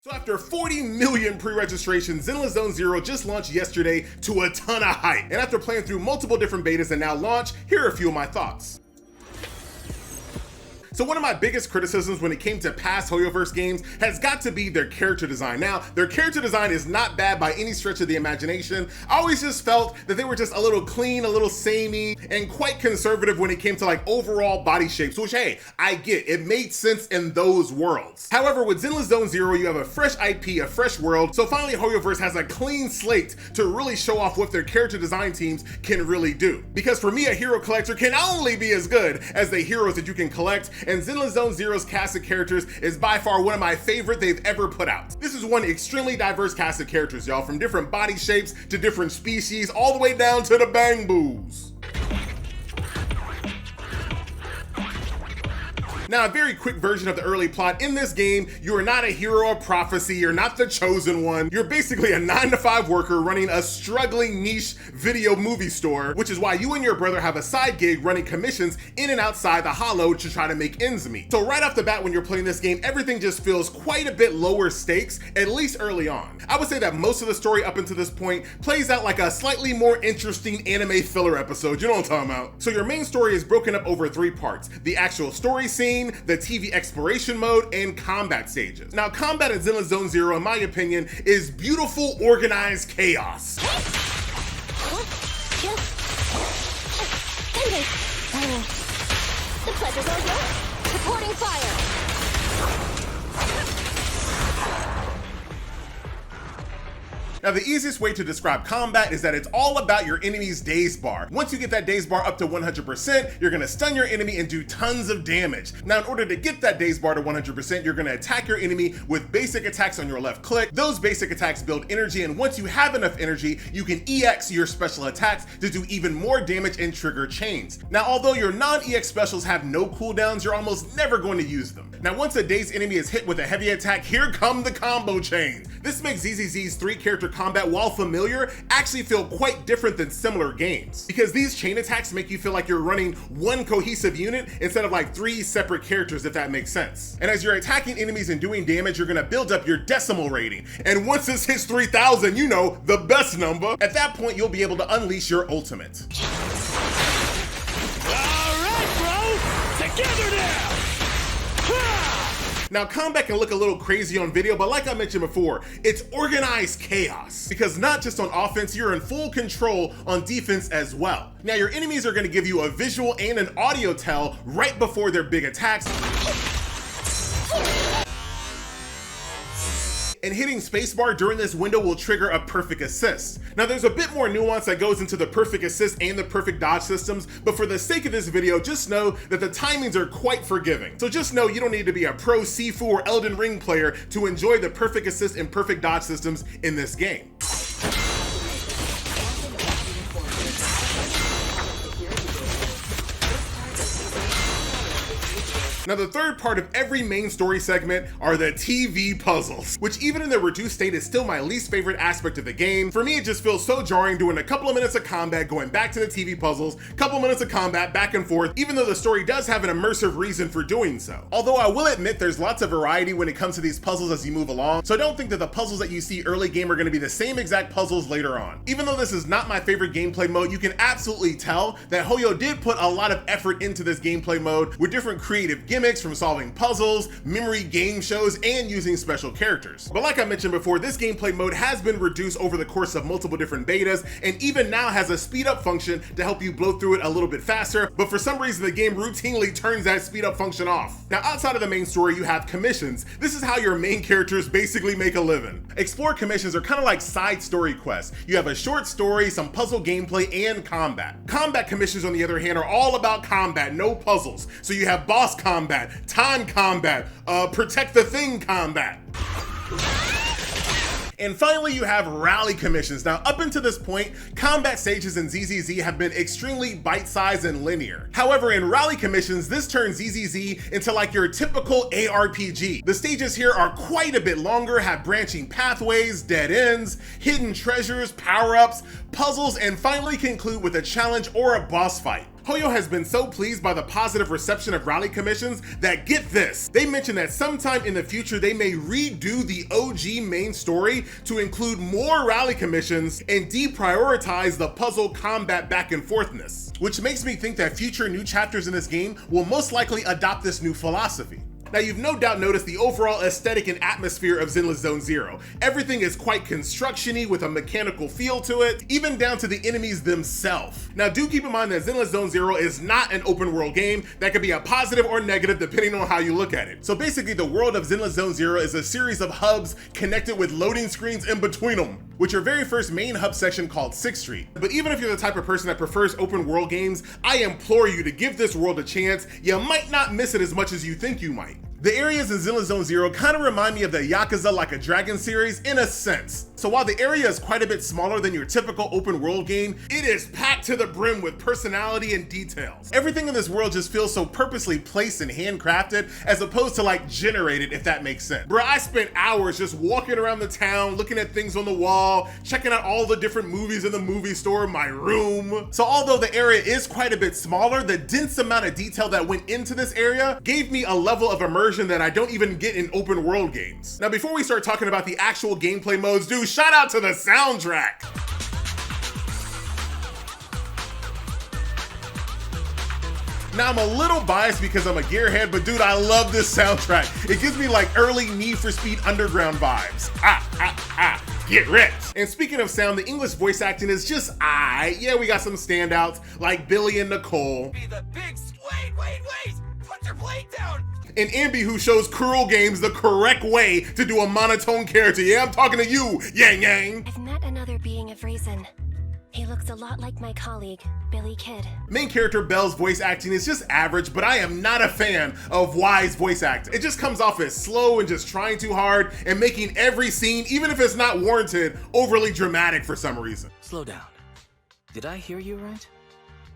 So after 40 million pre-registrations, Zenless Zone Zero just launched yesterday to a ton of hype. And after playing through multiple different betas and now launch, here are a few of my thoughts. So one of my biggest criticisms when it came to past Hoyoverse games has got to be their character design. Now, their character design is not bad by any stretch of the imagination. I always just felt that they were just a little clean, a little samey, and quite conservative when it came to like overall body shapes, which hey, I get, it made sense in those worlds. However, with Zenless Zone Zero, you have a fresh IP, a fresh world, so finally Hoyoverse has a clean slate to really show off what their character design teams can really do. Because for me, a hero collector can only be as good as the heroes that you can collect, and Zenless Zone Zero's cast of characters is by far one of my favorite they've ever put out. This is one extremely diverse cast of characters, y'all, from different body shapes to different species, all the way down to the bang boos. Now, a very quick version of the early plot. In this game, you are not a hero of prophecy, you're not the chosen one. You're basically a 9-to-5 worker running a struggling niche video movie store, which is why you and your brother have a side gig running commissions in and outside the hollow to try to make ends meet. So right off the bat, when you're playing this game, everything just feels quite a bit lower stakes, at least early on. I would say that most of the story up until this point plays out like a slightly more interesting anime filler episode, you know what I'm talking about. So your main story is broken up over 3 parts: the actual story scene, the TV exploration mode, and combat stages. Now, combat in Zenless Zone Zero, in my opinion, is beautiful, organized chaos. The pleasure's all yours. Supporting fire. Now, the easiest way to describe combat is that it's all about your enemy's daze bar. Once you get that daze bar up to 100%, you're gonna stun your enemy and do tons of damage. Now, in order to get that daze bar to 100%, you're gonna attack your enemy with basic attacks on your left click. Those basic attacks build energy, and once you have enough energy, you can EX your special attacks to do even more damage and trigger chains. Now, although your non-EX specials have no cooldowns, you're almost never going to use them. Now, once a dazed enemy is hit with a heavy attack, here come the combo chains. This makes ZZZ's 3-character combat, while familiar, actually feel quite different than similar games. Because these chain attacks make you feel like you're running one cohesive unit instead of like 3 separate characters, if that makes sense. And as you're attacking enemies and doing damage, you're gonna build up your decimal rating. And once this hits 3,000, you know, the best number, at that point you'll be able to unleash your ultimate. All right, bro! Together now! Now, combat can look a little crazy on video, but like I mentioned before, it's organized chaos. Because not just on offense, you're in full control on defense as well. Now, your enemies are gonna give you a visual and an audio tell right before their big attacks. And hitting spacebar during this window will trigger a perfect assist. Now, there's a bit more nuance that goes into the perfect assist and the perfect dodge systems, but for the sake of this video, just know that the timings are quite forgiving. So just know you don't need to be a pro Sifu or Elden Ring player to enjoy the perfect assist and perfect dodge systems in this game. Now, the third part of every main story segment are the TV puzzles, which even in the reduced state is still my least favorite aspect of the game. For me, it just feels so jarring doing a couple of minutes of combat, going back to the TV puzzles, couple minutes of combat, back and forth, even though the story does have an immersive reason for doing so. Although I will admit there's lots of variety when it comes to these puzzles as you move along, so I don't think that the puzzles that you see early game are gonna be the same exact puzzles later on. Even though this is not my favorite gameplay mode, you can absolutely tell that Hoyo did put a lot of effort into this gameplay mode with different creative gimmicks, from solving puzzles, memory game shows, and using special characters. But like I mentioned before, this gameplay mode has been reduced over the course of multiple different betas, and even now has a speed up function to help you blow through it a little bit faster, but for some reason the game routinely turns that speed up function off. Now, outside of the main story, you have commissions. This is how your main characters basically make a living. Explore commissions are kind of like side story quests. You have a short story, some puzzle gameplay, and combat. Combat commissions, on the other hand, are all about combat, no puzzles. So you have boss combat, time combat, protect the thing combat. And finally, you have rally commissions. Now, up until this point, combat stages in ZZZ have been extremely bite-sized and linear. However, in rally commissions, this turns ZZZ into like your typical ARPG. The stages here are quite a bit longer, have branching pathways, dead ends, hidden treasures, power-ups, puzzles, and finally conclude with a challenge or a boss fight. Hoyo has been so pleased by the positive reception of rally commissions that, get this, they mentioned that sometime in the future they may redo the OG main story to include more rally commissions and deprioritize the puzzle combat back and forthness, which makes me think that future new chapters in this game will most likely adopt this new philosophy. Now, you've no doubt noticed the overall aesthetic and atmosphere of Zenless Zone Zero. Everything is quite construction-y with a mechanical feel to it, even down to the enemies themselves. Now, do keep in mind that Zenless Zone Zero is not an open world game that could be a positive or negative depending on how you look at it. So basically, the world of Zenless Zone Zero is a series of hubs connected with loading screens in between them, with your very first main hub section called 6th Street. But even if you're the type of person that prefers open world games, I implore you to give this world a chance. You might not miss it as much as you think you might. The areas in Zenless Zone Zero kind of remind me of the Yakuza Like a Dragon series in a sense. So while the area is quite a bit smaller than your typical open world game, it is packed to the brim with personality and details. Everything in this world just feels so purposely placed and handcrafted as opposed to like generated, if that makes sense. Bro, I spent hours just walking around the town, looking at things on the wall, checking out all the different movies in the movie store, my room. So although the area is quite a bit smaller, the dense amount of detail that went into this area gave me a level of immersion that I don't even get in open world games. Now, before we start talking about the actual gameplay modes, dude, shout out to the soundtrack. Now, I'm a little biased because I'm a gearhead, but dude, I love this soundtrack. It gives me like early Need for Speed Underground vibes. Get rich. And speaking of sound, the English voice acting is just aight. Yeah, we got some standouts like Billy and Nicole. Be the big... Wait! Put your blade down! And Ambi, who shows Cruel Games the correct way to do a monotone character. Yeah, I'm talking to you, Yang Yang. I've met another being of reason. He looks a lot like my colleague, Billy Kid. Main character Belle's voice acting is just average, but I am not a fan of Y's voice acting. It just comes off as slow and just trying too hard and making every scene, even if it's not warranted, overly dramatic for some reason. Slow down. Did I hear you right?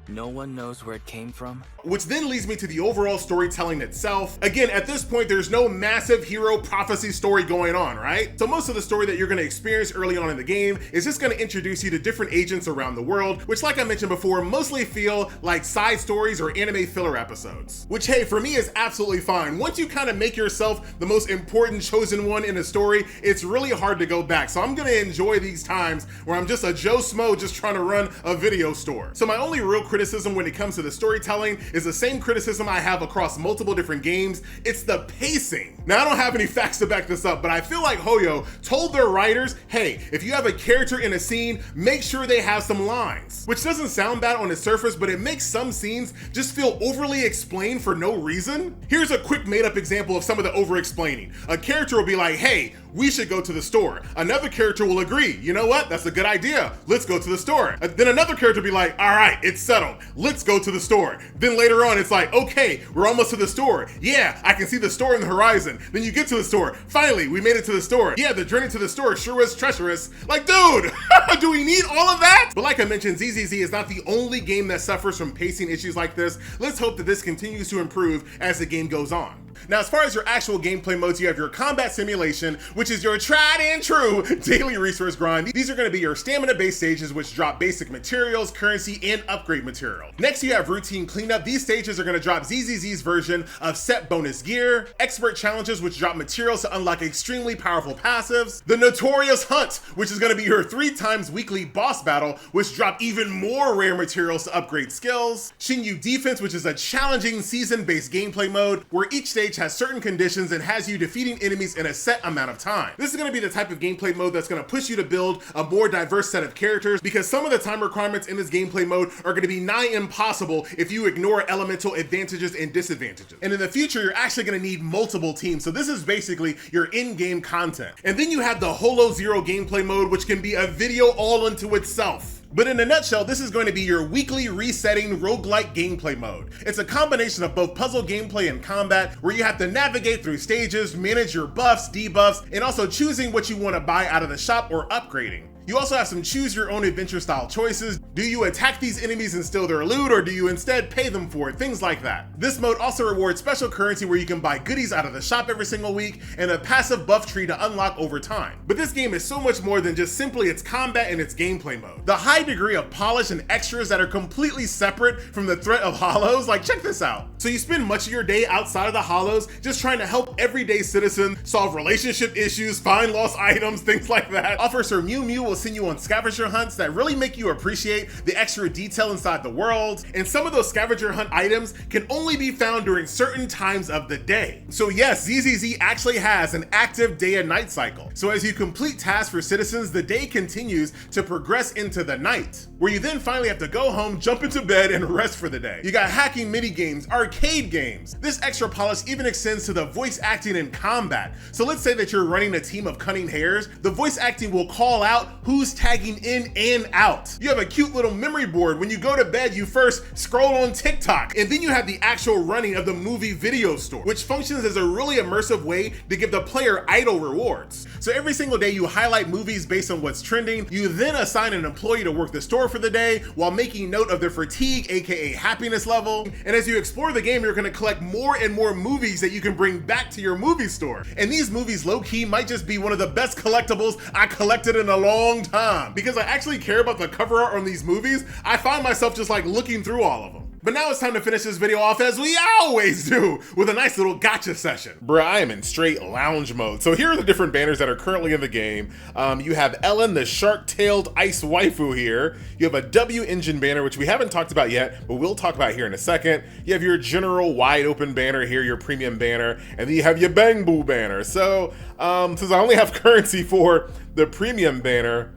No one knows where it came from? Which then leads me to the overall storytelling itself. Again, at this point, there's no massive hero prophecy story going on, right? So most of the story that you're gonna experience early on in the game is just gonna introduce you to different agents around the world, which, like I mentioned before, mostly feel like side stories or anime filler episodes. Which, hey, for me is absolutely fine. Once you kind of make yourself the most important chosen one in a story, it's really hard to go back. So I'm gonna enjoy these times where I'm just a Joe Smo just trying to run a video store. So my only real criticism when it comes to the storytelling is the same criticism I have across multiple different games. It's the pacing. Now, I don't have any facts to back this up, but I feel like Hoyo told their writers, hey, if you have a character in a scene, make sure they have some lines. Which doesn't sound bad on the surface, but it makes some scenes just feel overly explained for no reason. Here's a quick made-up example of some of the over-explaining. A character will be like, hey, we should go to the store. Another character will agree, you know what, that's a good idea, let's go to the store. Then another character will be like, all right, it's settled, let's go to the store. Then later on, it's like, okay, we're almost to the store. Yeah, I can see the store in the horizon. Then you get to the store. Finally, we made it to the store. Yeah, the journey to the store sure was treacherous. Like, dude, do we need all of that? But like I mentioned, ZZZ is not the only game that suffers from pacing issues like this. Let's hope that this continues to improve as the game goes on. Now, as far as your actual gameplay modes, you have your combat simulation, which is your tried and true daily resource grind. These are going to be your stamina-based stages, which drop basic materials, currency, and upgrade material. Next, you have routine cleanup. These stages are going to drop ZZZ's version of set bonus gear, expert challenges, which drop materials to unlock extremely powerful passives, the notorious hunt, which is going to be your 3 times weekly boss battle, which drop even more rare materials to upgrade skills, Shinyu defense, which is a challenging season-based gameplay mode, where each stage has certain conditions and has you defeating enemies in a set amount of time. This is going to be the type of gameplay mode that's going to push you to build a more diverse set of characters, because some of the time requirements in this gameplay mode are going to be nigh impossible if you ignore elemental advantages and disadvantages. And in the future, you're actually going to need multiple teams. So this is basically your in-game content. And then you have the Holo Zero gameplay mode, which can be a video all unto itself. But in a nutshell, this is going to be your weekly resetting roguelike gameplay mode. It's a combination of both puzzle gameplay and combat, where you have to navigate through stages, manage your buffs, debuffs, and also choosing what you want to buy out of the shop or upgrading. You also have some choose your own adventure style choices. Do you attack these enemies and steal their loot, or do you instead pay them for it? Things like that. This mode also rewards special currency where you can buy goodies out of the shop every single week, and a passive buff tree to unlock over time. But this game is so much more than just simply its combat and its gameplay mode. The high degree of polish and extras that are completely separate from the threat of hollows, like check this out. So you spend much of your day outside of the hollows just trying to help everyday citizens solve relationship issues, find lost items, things like that. Officer Mew Mew will send you on scavenger hunts that really make you appreciate the extra detail inside the world, and some of those scavenger hunt items can only be found during certain times of the day. So yes, ZZZ actually has an active day and night cycle. So as you complete tasks for citizens, the day continues to progress into the night, where you then finally have to go home, jump into bed, and rest for the day. You got hacking mini games, arcade games. This extra polish even extends to the voice acting and combat. So let's say that you're running a team of cunning hares, the voice acting will call out who's tagging in and out. You have a cute little memory board. When you go to bed, you first scroll on TikTok, and then you have the actual running of the movie video store, which functions as a really immersive way to give the player idle rewards. So every single day you highlight movies based on what's trending. You then assign an employee to work the store for the day while making note of their fatigue, aka happiness level. And as you explore the game, you're gonna collect more and more movies that you can bring back to your movie store. And these movies low-key might just be one of the best collectibles I collected in a long time. Because I actually care about the cover art on these movies, I find myself just like looking through all of them. But now it's time to finish this video off as we always do, with a nice little gacha session. Bruh, I am in straight lounge mode. So here are the different banners that are currently in the game. You have Ellen, the shark-tailed ice waifu here. You have a W engine banner, which we haven't talked about yet, but we'll talk about here in a second. You have your general wide open banner here, your premium banner, and then you have your Bang Boo banner. So since I only have currency for the premium banner,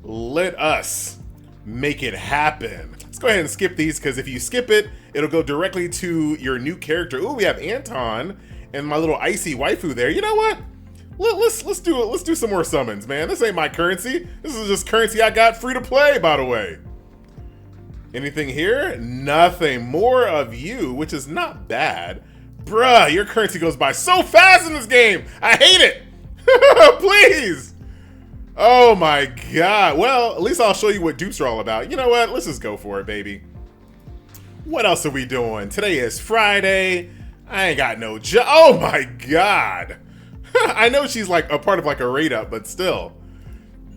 let us make it happen. Let's go ahead and skip these, because if you skip it, it'll go directly to your new character. Ooh, we have Anton and my little icy waifu there. You know what? Let's do some more summons, man. This ain't my currency. This is just currency I got free to play, by the way. Anything here? Nothing. More of you, which is not bad. Bruh, your currency goes by so fast in this game. I hate it. Please. Oh my God. Well, at least I'll show you what dupes are all about. You know what? Let's just go for it, baby. What else are we doing? Today is Friday. I ain't got no job. Oh my God. I know she's like a part of like a raid up, but still.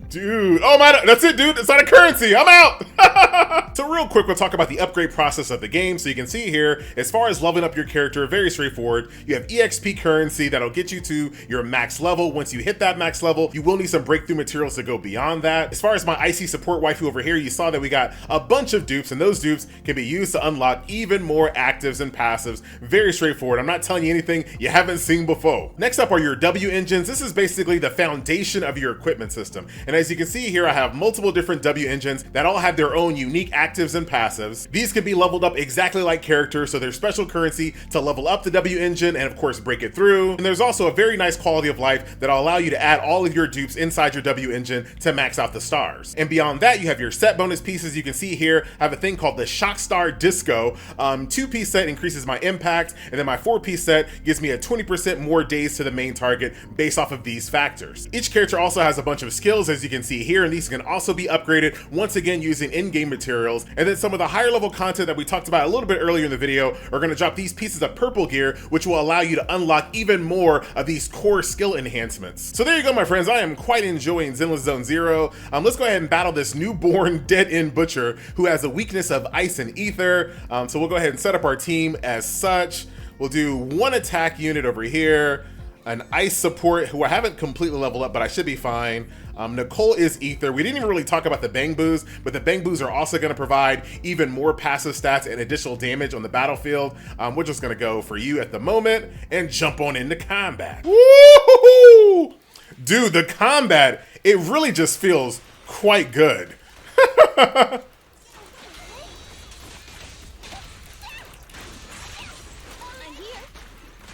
Dude, oh my, that's it, dude. It's not a currency. I'm out. So real quick, we'll talk about the upgrade process of the game. So you can see here, as far as leveling up your character, very straightforward. You have EXP currency that'll get you to your max level. Once you hit that max level, you will need some breakthrough materials to go beyond that. As far as my IC support waifu over here, you saw that we got a bunch of dupes, and those dupes can be used to unlock even more actives and passives. Very straightforward. I'm not telling you anything you haven't seen before. Next up are your W engines. This is basically the foundation of your equipment system. And as you can see here, I have multiple different W engines that all have their own unique actives and passives. These can be leveled up exactly like characters, so there's special currency to level up the W engine and of course break it through. And there's also a very nice quality of life that'll allow you to add all of your dupes inside your W engine to max out the stars. And beyond that, you have your set bonus pieces. You can see here, I have a thing called the Shock Star Disco. 2-piece set increases my impact, and then my 4-piece set gives me a 20% more days to the main target based off of these factors. Each character also has a bunch of skills, as you can see here, and these can also be upgraded once again using in-game materials. And then some of the higher level content that we talked about a little bit earlier in the video are going to drop these pieces of purple gear, which will allow you to unlock even more of these core skill enhancements. So there you go, my friends. I am quite enjoying Zenless Zone Zero. Let's go ahead and battle this newborn dead-end butcher who has a weakness of ice and ether. So we'll go ahead and set up our team as such. We'll do one attack unit over here, an ice support who I haven't completely leveled up, but I should be fine. Nicole is ether. We didn't even really talk about the Bang Boos, but the Bang Boos are also going to provide even more passive stats and additional damage on the battlefield. We're just going to go for you at the moment and jump on into combat. Woo! Dude, the combat, it really just feels quite good.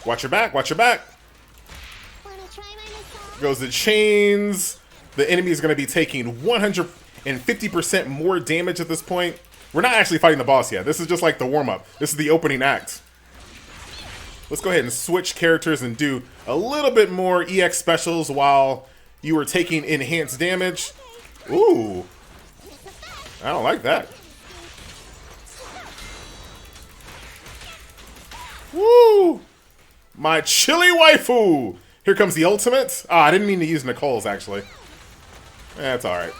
Watch your back, watch your back. Goes the chains. The enemy is going to be taking 150% more damage at this point. We're not actually fighting the boss yet. This is just like the warm-up. This is the opening act. Let's go ahead and switch characters and do a little bit more EX specials while you are taking enhanced damage. Ooh. I don't like that. Woo! My chili waifu! Here comes the ultimate. Ah, I didn't mean to use Nicole's, actually. That's alright.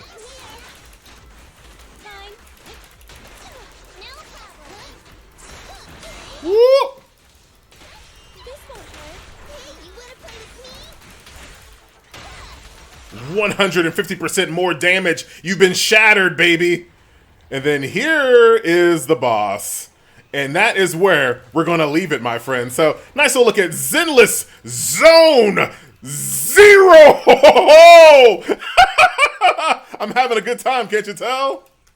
Woo! 150% more damage. You've been shattered, baby. And then here is the boss. And that is where we're going to leave it, my friend. So, nice little look at Zenless Zone Zero. I'm having a good time, can't you tell?